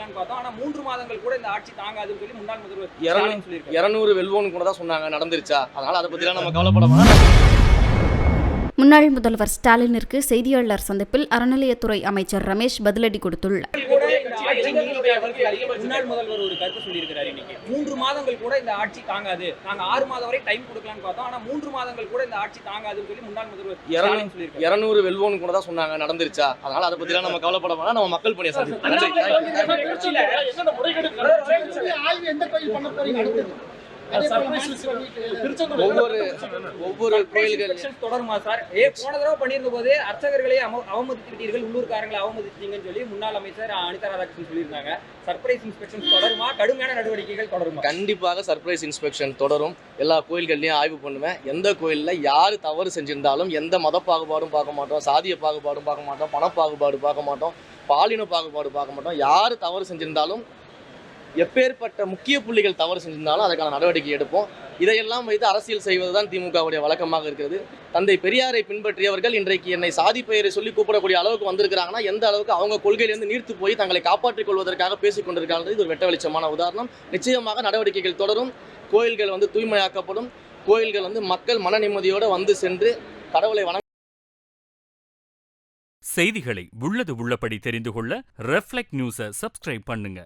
கொடுக்கலாம்னு பார்த்தோம். ஆனா 3 மாதங்கள் கூட இந்த ஆட்சி தாங்காதுன்னு சொல்லி முன்னாள் முதல்வர் 200 வெல்வோன்னு கூட தான் சொன்னாங்க. நடந்துருச்சா? அதனால அதை பத்திலாம் நம்ம கவலைப்பட வேணாம். முன்னாள் முதல்வர் ஸ்டாலினிற்கு செய்தியாளர் சந்திப்பில் அறநிலையத்துறை அமைச்சர் ரமேஷ் பதிலடி கொடுத்துள்ளார். முன்னாள் முதல்வர் ஒரு கருத்து சொல்லியிருக்கிறார். இன்னைக்கு 3 மாதங்கள் கூட இந்த ஆட்சி தாங்காது, நாங்க 6 மாதம் வரை டைம் கொடுக்கலாம்னு பார்த்தோம். ஆனா 3 மாதங்கள் கூட இந்த ஆட்சி தாங்காதுன்னு சொல்லி முன்னாள் முதல்வர் 200 வெல்வோன்னு கூட தான் சொன்னாங்க. நடந்துருச்சா? அதனால அதை பத்திலாம் நம்ம கவலைப்பட வேணாம். நம்ம மக்கள் பணியை ஒவ்வொரு கோயில்கள் தொடருமா சார்? போன தடவை பண்ணிருந்த போது அர்ச்சகர்களை அவமதித்துட்டீர்கள், உள்ளூர்காரங்களை அவமதிச்சிட்டீங்கன்னு சொல்லி முன்னாள் அமைச்சர் அனிதா ராதாகிருஷ்ணன் சொல்லியிருந்தாங்க. சர்ப்ரைஸ் இன்ஸ்பெக்ஷன் தொடருமா? கடுமையான நடவடிக்கைகள் தொடருமா? கண்டிப்பாக சர்ப்ரைஸ் இன்ஸ்பெக்ஷன் தொடரும். எல்லா கோயில்கள்லையும் ஆய்வு பண்ணுவேன். எந்த கோயிலில் யார் தவறு செஞ்சிருந்தாலும் எந்த மத பாகுபாடும் பார்க்க மாட்டோம், சாதிய பாகுபாடும் பார்க்க மாட்டோம், பணப்பாகுபாடு பார்க்க மாட்டோம், பாலின பாகுபாடு பார்க்க மாட்டோம். யார் தவறு செஞ்சிருந்தாலும் எப்பேற்பட்ட முக்கிய புள்ளிகள் தவறு செஞ்சிருந்தாலும் அதற்கான நடவடிக்கை எடுப்போம். இதையெல்லாம் வைத்து அரசியல் செய்வதுதான் திமுகவுடைய வழக்கமாக இருக்கிறது. தந்தை பெரியாரை பின்பற்றியவர்கள் இன்றைக்கு என்னை சாதி பெயரை சொல்லி கூப்பிடக்கூடிய அளவுக்கு வந்திருக்கிறாங்கன்னா எந்த அளவுக்கு அவங்க கொள்கையிலிருந்து நீர்த்து போய் தங்களை காப்பாற்றிக் கொள்வதற்காக பேசிக் கொண்டிருக்காங்க. இது ஒரு வெட்ட வெளிச்சமான உதாரணம். நிச்சயமாக நடவடிக்கைகள் தொடரும். கோயில்கள் தூய்மையாக்கப்படும். கோயில்கள் மக்கள் மன நிம்மதியோடு வந்து சென்று கடவுளை வணங்க. செய்திகளை உள்ளது உள்ளபடி தெரிந்து கொள்ள ரெஃப்ளெக்ட் நியூஸை சப்ஸ்கிரைப் பண்ணுங்க.